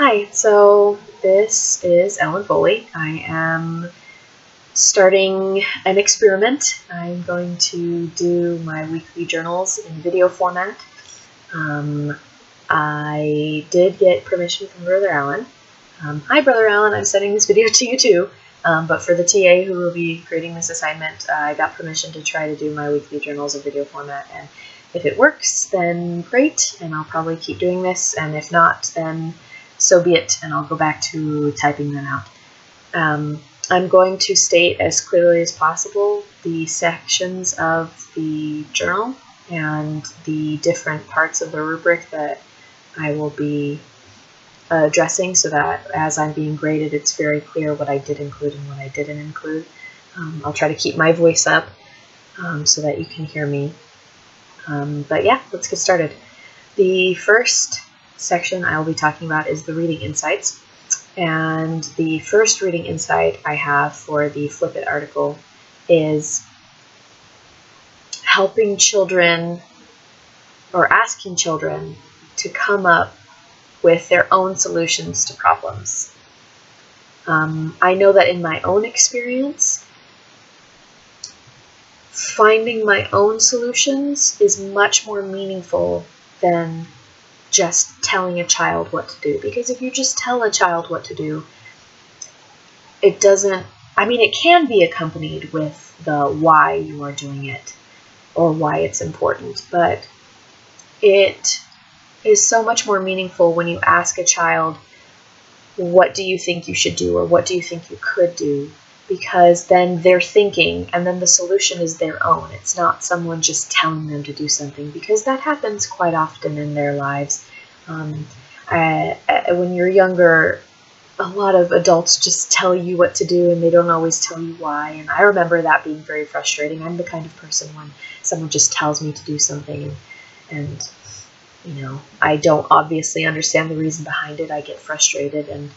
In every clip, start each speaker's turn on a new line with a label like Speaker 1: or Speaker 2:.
Speaker 1: Hi, so this is Ellen Foley. I am starting an experiment. I'm going to do my weekly journals in video format. I did get permission from Brother Alan. Hi, Brother Alan, I'm sending this video to you too. But for the TA who will be creating this assignment, I got permission to try to do my weekly journals in video format. And if it works, then great, and I'll probably keep doing this. And if not, then so be it, and I'll go back to typing them out. I'm going to state as clearly as possible the sections of the journal and the different parts of the rubric that I will be addressing, so that as I'm being graded, it's very clear what I did include and what I didn't include. I'll try to keep my voice up so that you can hear me. But yeah, let's get started. The first section I will be talking about is the reading insights. And the first reading insight I have for the Flip It article is helping children or asking children to come up with their own solutions to problems. I know that in my own experience, finding my own solutions is much more meaningful than just telling a child what to do. Because if you just tell a child what to do, it doesn't, it can be accompanied with the why you are doing it or why it's important, but it is so much more meaningful when you ask a child, what do you think you should do, or what do you think you could do? Because then they're thinking, and then the solution is their own. It's not someone just telling them to do something, because that happens quite often in their lives. When you're younger, a lot of adults just tell you what to do, and they don't always tell you why. And I remember that being very frustrating. I'm the kind of person when someone just tells me to do something, and I don't obviously understand the reason behind it. I get frustrated, and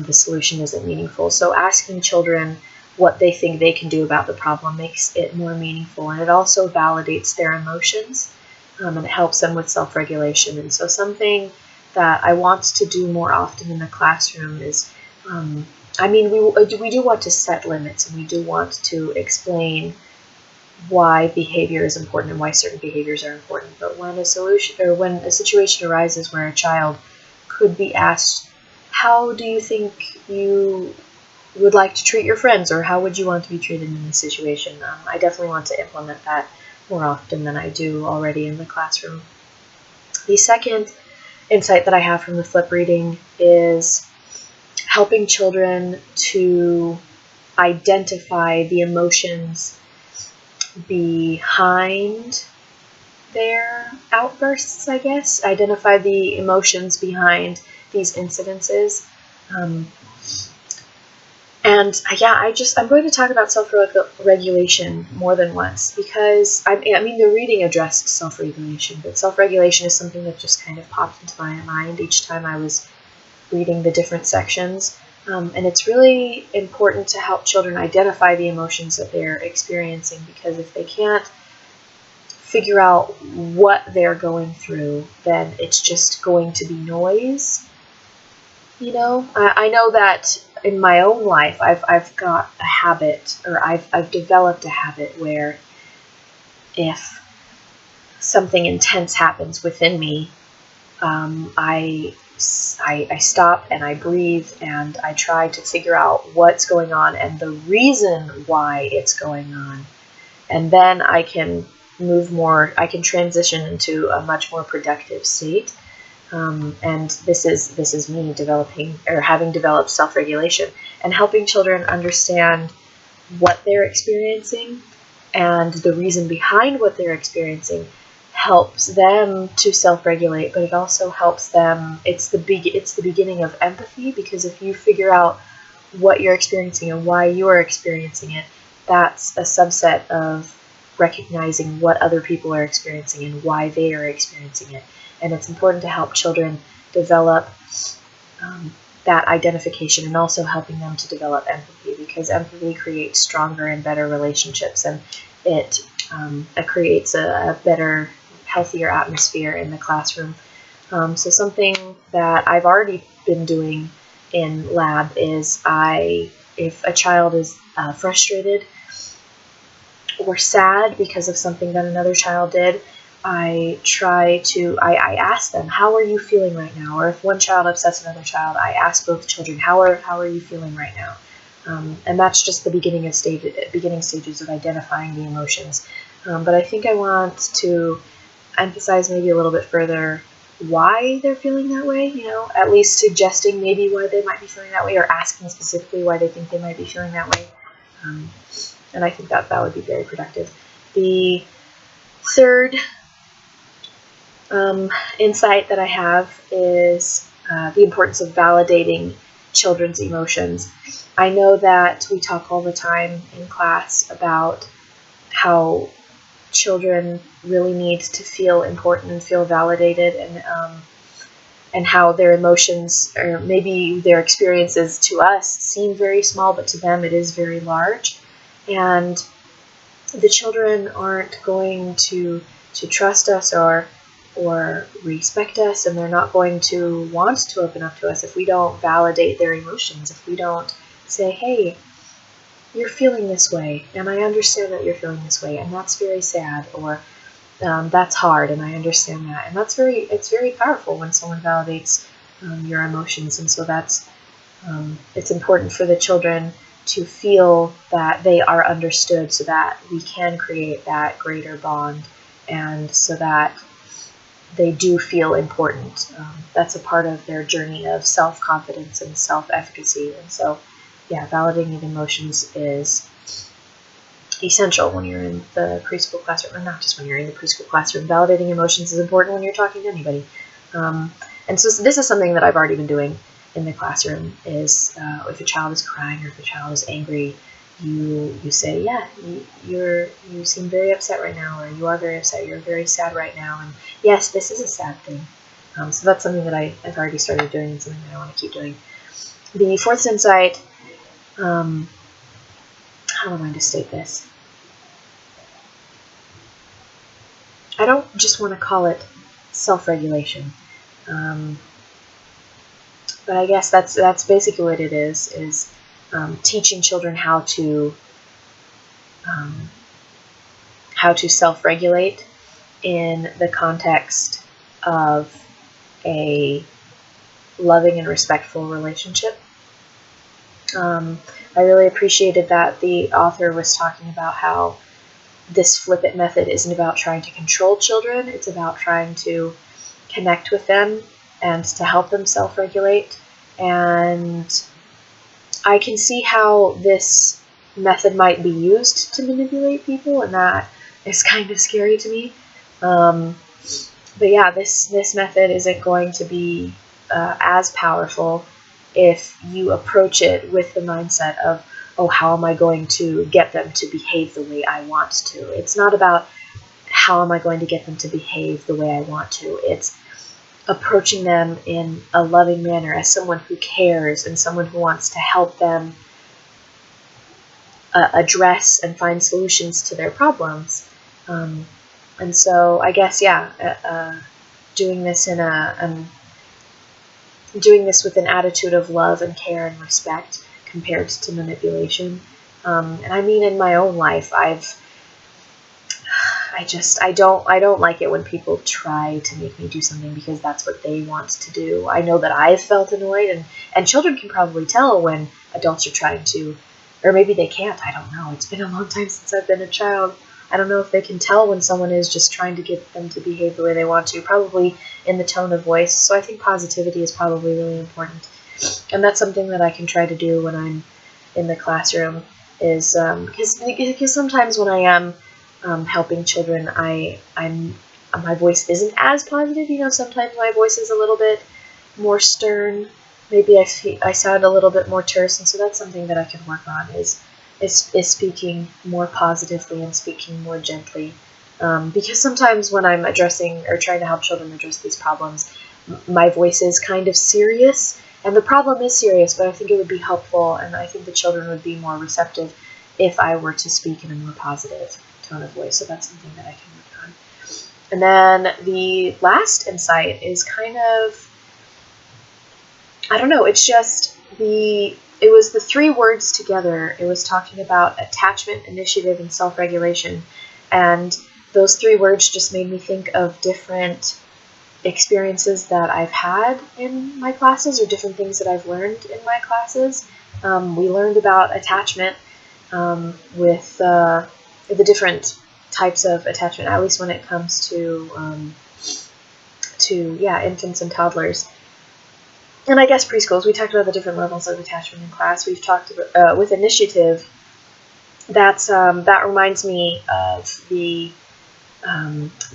Speaker 1: the solution isn't meaningful. So asking children what they think they can do about the problem makes it more meaningful, and it also validates their emotions, and it helps them with self-regulation. And so something that I want to do more often in the classroom is, we do want to set limits, and we do want to explain why behavior is important and why certain behaviors are important. But when a situation arises where a child could be asked, how do you think you would like to treat your friends, or how would you want to be treated in this situation? I definitely want to implement that more often than I do already in the classroom. The second insight that I have from the flip reading is helping children to identify the emotions behind their outbursts, I guess. Identify the emotions behind these incidences. I'm going to talk about self-regulation more than once, because the reading addressed self-regulation, but self-regulation is something that just kind of popped into my mind each time I was reading the different sections. And it's really important to help children identify the emotions that they're experiencing, because if they can't figure out what they're going through, then it's just going to be noise. I know that in my own life, I've got a habit, or I've developed a habit where if something intense happens within me, I stop and I breathe and I try to figure out what's going on and the reason why it's going on. And then I can transition into a much more productive state. And this is me having developed self-regulation, and helping children understand what they're experiencing and the reason behind what they're experiencing helps them to self-regulate, but it also helps them. It's the beginning of empathy, because if you figure out what you're experiencing and why you are experiencing it, that's a subset of recognizing what other people are experiencing and why they are experiencing it. And it's important to help children develop that identification, and also helping them to develop empathy, because empathy creates stronger and better relationships, and it creates a better, healthier atmosphere in the classroom. So something that I've already been doing in lab is if a child is frustrated or sad because of something that another child did, I ask them, how are you feeling right now? Or if one child upsets another child, I ask both children, how are you feeling right now? And that's just the beginning stages of identifying the emotions. But I think I want to emphasize maybe a little bit further why they're feeling that way, at least suggesting maybe why they might be feeling that way, or asking specifically why they think they might be feeling that way. And I think that would be very productive. The third insight that I have is the importance of validating children's emotions. I know that we talk all the time in class about how children really need to feel important and feel validated, and how their emotions, or maybe their experiences to us, seem very small, but to them it is very large. And the children aren't going to trust us or respect us, and they're not going to want to open up to us if we don't validate their emotions, if we don't say, hey, you're feeling this way, and I understand that you're feeling this way, and that's very sad, or that's hard, and I understand that. And it's very powerful when someone validates your emotions. And so it's important for the children to feel that they are understood, so that we can create that greater bond, and so that they do feel important. That's a part of their journey of self-confidence and self-efficacy. And so, yeah, validating emotions is essential when you're in the preschool classroom, or not just when you're in the preschool classroom. Validating emotions is important when you're talking to anybody. And so this is something that I've already been doing in the classroom, is if a child is crying or if a child is angry, you say, yeah, you seem very upset right now, or you are very upset, you're very sad right now, and yes, this is a sad thing. So that's something that I've already started doing, and something that I want to keep doing. The fourth insight, how am I to state this? I don't just want to call it self-regulation, but I guess that's basically what it is teaching children how to self-regulate in the context of a loving and respectful relationship. I really appreciated that the author was talking about how this flip it method isn't about trying to control children, it's about trying to connect with them and to help them self-regulate. And I can see how this method might be used to manipulate people, and that is kind of scary to me. But yeah, this method isn't going to be as powerful if you approach it with the mindset of, oh, how am I going to get them to behave the way I want to? It's not about how am I going to get them to behave the way I want to. It's approaching them in a loving manner, as someone who cares and someone who wants to help them address and find solutions to their problems. And so I guess, yeah, doing this doing this with an attitude of love and care and respect compared to manipulation. And I mean, in my own life, I don't like it when people try to make me do something because that's what they want to do. I know that I've felt annoyed, and children can probably tell when adults are trying to, or maybe they can't, I don't know. It's been a long time since I've been a child. I don't know if they can tell when someone is just trying to get them to behave the way they want to, probably in the tone of voice. So I think positivity is probably really important. And that's something that I can try to do when I'm in the classroom, is because sometimes when I am helping children, my voice isn't as positive. Sometimes my voice is a little bit more stern. Maybe I sound a little bit more terse, and so that's something that I can work on, is speaking more positively and speaking more gently. Because sometimes when I'm addressing or trying to help children address these problems, my voice is kind of serious, and the problem is serious, but I think it would be helpful, and I think the children would be more receptive if I were to speak in a more positive tone of voice. So that's something that I can work on. And then the last insight is kind of, I don't know, it's just it was the three words together. It was talking about attachment, initiative, and self-regulation. And those three words just made me think of different experiences that I've had in my classes, or different things that I've learned in my classes. We learned about attachment with the different types of attachment, at least when it comes to infants and toddlers. And I guess preschools, we talked about the different levels of attachment in class. We've talked about, with initiative, that reminds me of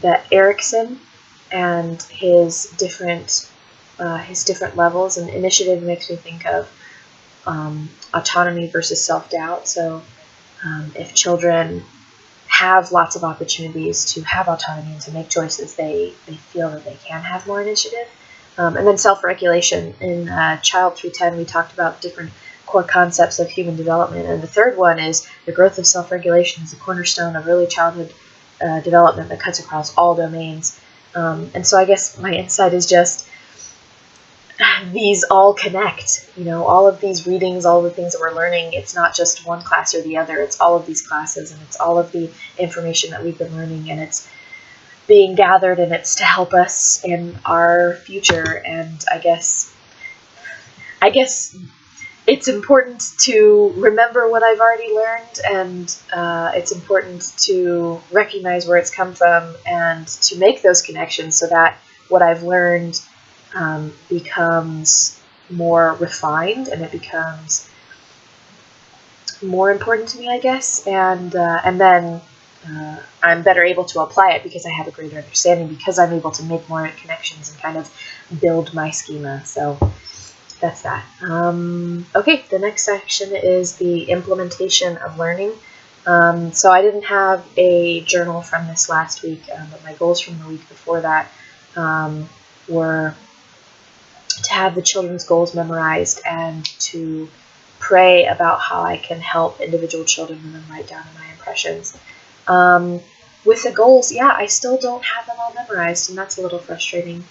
Speaker 1: that Erikson and his different levels. And initiative makes me think of autonomy versus self-doubt. So if children have lots of opportunities to have autonomy and to make choices, they feel that they can have more initiative. And then self-regulation. In Child 310, we talked about different core concepts of human development. And the third one is the growth of self-regulation is a cornerstone of early childhood development that cuts across all domains. And so I guess my insight is just these all connect. All of these readings, all the things that we're learning, it's not just one class or the other. It's all of these classes, and it's all of the information that we've been learning, and it's being gathered, and it's to help us in our future. And I guess it's important to remember what I've already learned, and it's important to recognize where it's come from and to make those connections so that what I've learned becomes more refined, and it becomes more important to me, I guess. And then I'm better able to apply it because I have a greater understanding, because I'm able to make more connections and kind of build my schema. So that's that. Okay, the next section is the implementation of learning. So I didn't have a journal from this last week, but my goals from the week before that were to have the children's goals memorized and to pray about how I can help individual children and then write down my impressions. With the goals, I still don't have them all memorized, and that's a little frustrating.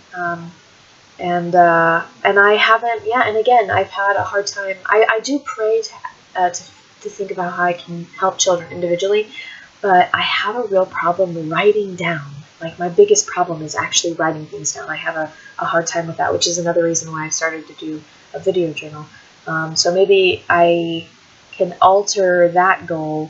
Speaker 1: And I haven't, and again, I've had a hard time. I do pray to think about how I can help children individually, but I have a real problem writing down. Like, my biggest problem is actually writing things down. I have a hard time with that, which is another reason why I started to do a video journal. So maybe I can alter that goal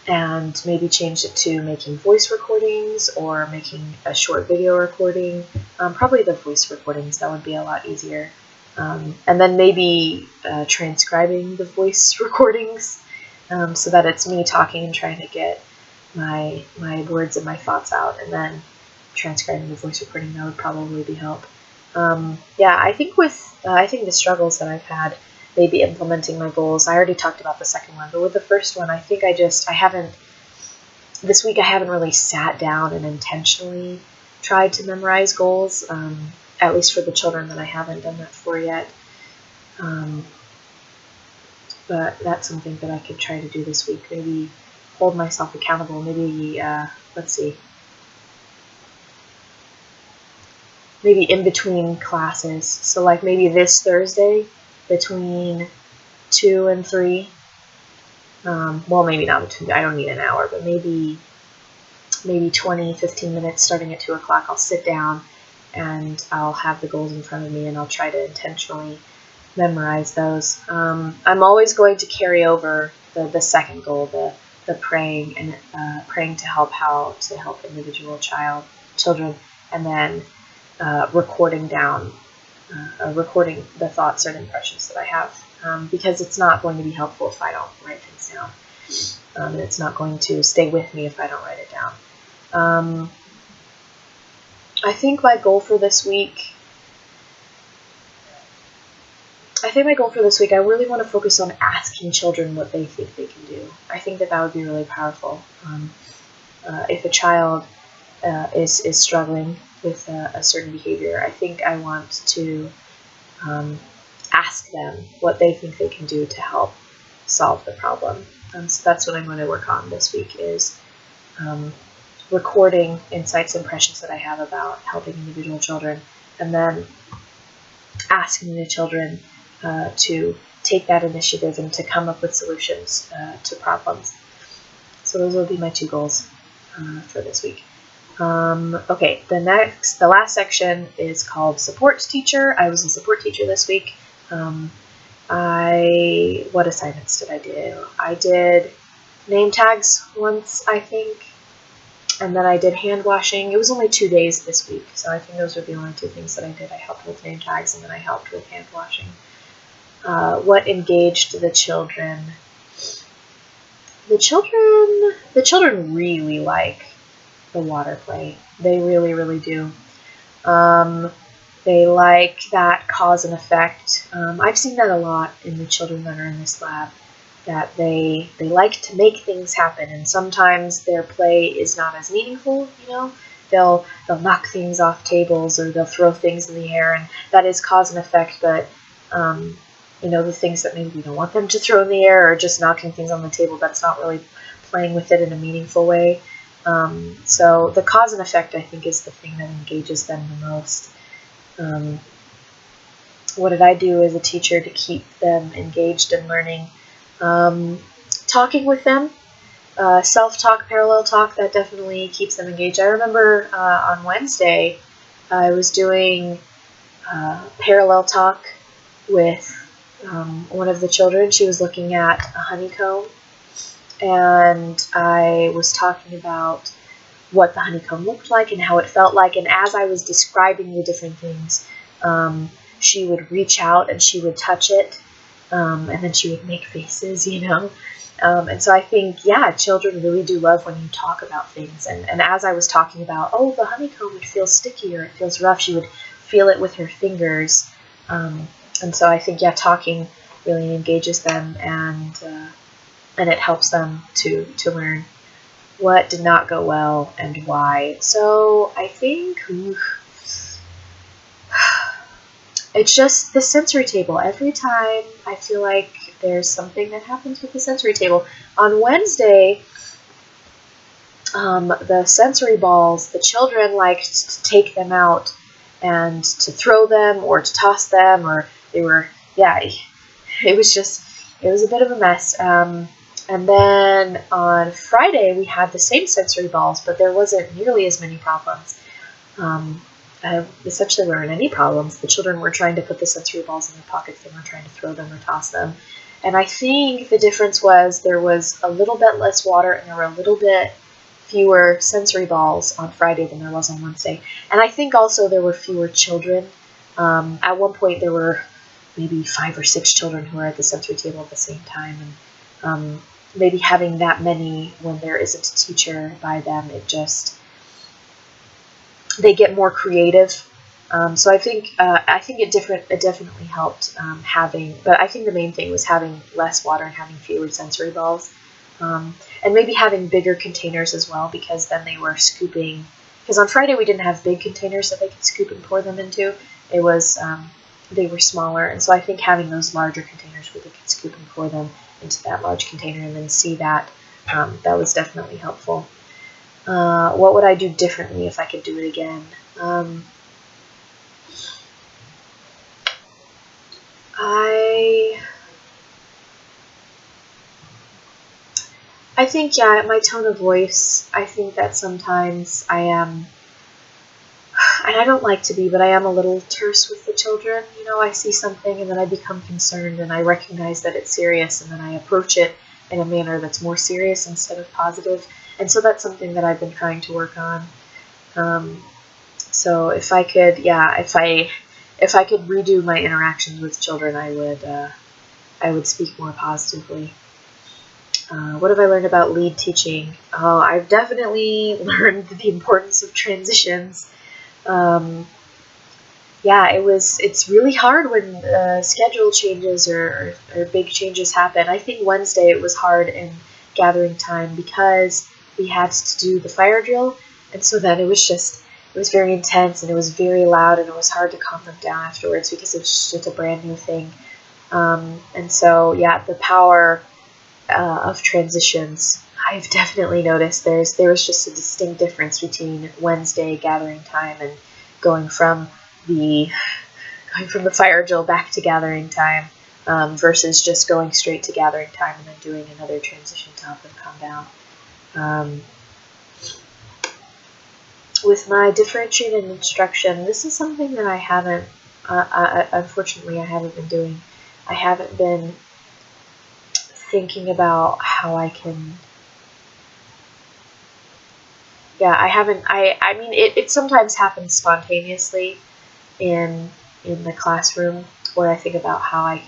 Speaker 1: and maybe change it to making voice recordings or making a short video recording. Probably the voice recordings, that would be a lot easier. And then maybe transcribing the voice recordings so that it's me talking and trying to get my words and my thoughts out, and then transcribing the voice recording, that would probably be help. I think the struggles that I've had maybe implementing my goals, I already talked about the second one, but with the first one, I think this week I haven't really sat down and intentionally tried to memorize goals, at least for the children that I haven't done that for yet. But that's something that I could try to do this week. Maybe hold myself accountable. Maybe, maybe in between classes. So like maybe this Thursday between 2 and 3. Well, maybe not between, I don't need an hour, but maybe 20, 15 minutes starting at 2 o'clock, I'll sit down and I'll have the goals in front of me and I'll try to intentionally memorize those. I'm always going to carry over the second goal, the praying and praying to help individual children, and then recording down, recording the thoughts and impressions that I have, because it's not going to be helpful if I don't write things down, and it's not going to stay with me if I don't write it down. I think my goal for this week, I really want to focus on asking children what they think they can do. I think that would be really powerful. If a child is struggling with a certain behavior, I think I want to ask them what they think they can do to help solve the problem. So that's what I'm going to work on this week, is recording insights and impressions that I have about helping individual children, and then asking the children to take that initiative and to come up with solutions to problems. So those will be my 2 goals for this week. Okay, the last section is called support teacher. I was a support teacher this week. What assignments did I do? I did name tags once, I think, and then I did hand washing. It was only 2 days this week, so I think those were the only 2 things that I did. I helped with name tags, and then I helped with hand washing. What engaged the children? The children really like the water play. They really, really do. They like that cause and effect. I've seen that a lot in the children that are in this lab, that they like to make things happen, and sometimes their play is not as meaningful, you know. They'll knock things off tables, or they'll throw things in the air, and that is cause and effect, but you know, the things that maybe we don't want them to throw in the air, or just knocking things on the table, that's not really playing with it in a meaningful way. So the cause and effect, I think, is the thing that engages them the most. What did I do as a teacher to keep them engaged in learning? Talking with them, self-talk, parallel talk, that definitely keeps them engaged. I remember on Wednesday I was doing parallel talk with one of the children. She was looking at a honeycomb, and I was talking about what the honeycomb looked like and how it felt like, and as I was describing the different things, she would reach out and she would touch it, and then she would make faces, you know. And so I think, yeah, children really do love when you talk about things, and as I was talking about, oh, the honeycomb, it feels sticky or it feels rough, she would feel it with her fingers. And so I think, yeah, talking really engages them, and it helps them to learn what did not go well and why. So I think it's just the sensory table. Every time I feel like there's something that happens with the sensory table. On Wednesday, the sensory balls, the children liked to take them out and to throw them or to toss them, or they were, yeah, it was a bit of a mess. And then on Friday, we had the same sensory balls, but there wasn't nearly as many problems. Essentially, there weren't any problems. The children were trying to put the sensory balls in their pockets. They weren't trying to throw them or toss them. And I think the difference was there was a little bit less water, and there were a little bit fewer sensory balls on Friday than there was on Wednesday. And I think also there were fewer children. At one point, there were maybe 5 or 6 children who were at the sensory table at the same time. And maybe having that many when there isn't a teacher by them, they get more creative. So I think it definitely helped but I think the main thing was having less water and having fewer sensory balls, and maybe having bigger containers as well, because then they were scooping. Because on Friday we didn't have big containers that they could scoop and pour them into. It was they were smaller, and so I think having those larger containers where they could scoop and pour them into that large container and then see that, that was definitely helpful. What would I do differently if I could do it again? I think, yeah, my tone of voice, I think that sometimes I am, and I don't like to be, but I am a little terse with the children. You know, I see something and then I become concerned, and I recognize that it's serious, and then I approach it in a manner that's more serious instead of positive. And so that's something that I've been trying to work on. So if I could, if I could redo my interactions with children, I would speak more positively. What have I learned about lead teaching? Oh, I've definitely learned the importance of transitions. It's really hard when schedule changes or big changes happen. I think Wednesday it was hard in gathering time because we had to do the fire drill, and so then it was very intense, and it was very loud, and it was hard to calm them down afterwards because it was just a brand new thing. And so, yeah, the power of transitions, I've definitely noticed there was just a distinct difference between Wednesday gathering time and going from the fire drill back to gathering time, versus just going straight to gathering time and then doing another transition to up and calm down. With my differentiated instruction, this is something that I haven't, unfortunately, I haven't been doing. I haven't been thinking about how I can. Yeah, I haven't. I mean, it sometimes happens spontaneously in the classroom, where I think about how I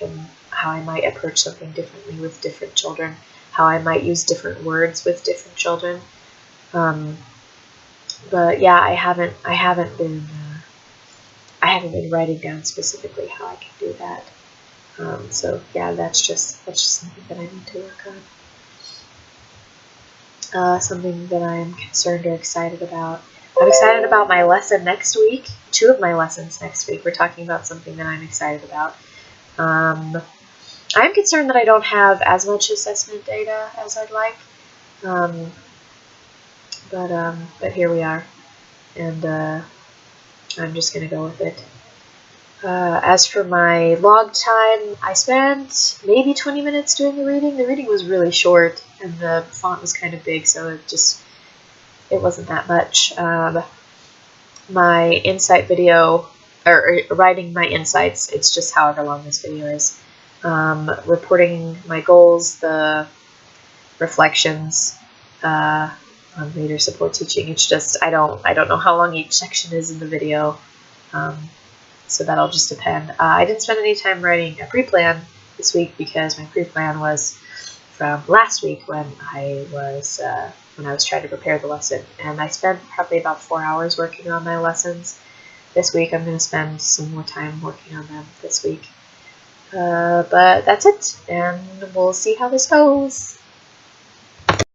Speaker 1: might approach something differently with different children, how I might use different words with different children. But yeah, I haven't been writing down specifically how I can do that. So yeah, that's just something that I need to work on. Something that I'm concerned or excited about. I'm excited about my lesson next week. 2 of my lessons next week. We're talking about something that I'm excited about. I'm concerned that I don't have as much assessment data as I'd like. But here we are, and I'm just gonna go with it. As for my log time, I spent maybe 20 minutes doing the reading. The reading was really short, and the font was kind of big, so it wasn't that much. My insight video, or writing my insights, it's just however long this video is. Reporting my goals, the reflections, on reader support teaching. It's just, I don't know how long each section is in the video. So that'll just depend. I didn't spend any time writing a pre-plan this week because my pre-plan was from last week when I was trying to prepare the lesson, and I spent probably about 4 hours working on my lessons. This week I'm going to spend some more time working on them this week. But that's it, and we'll see how this goes.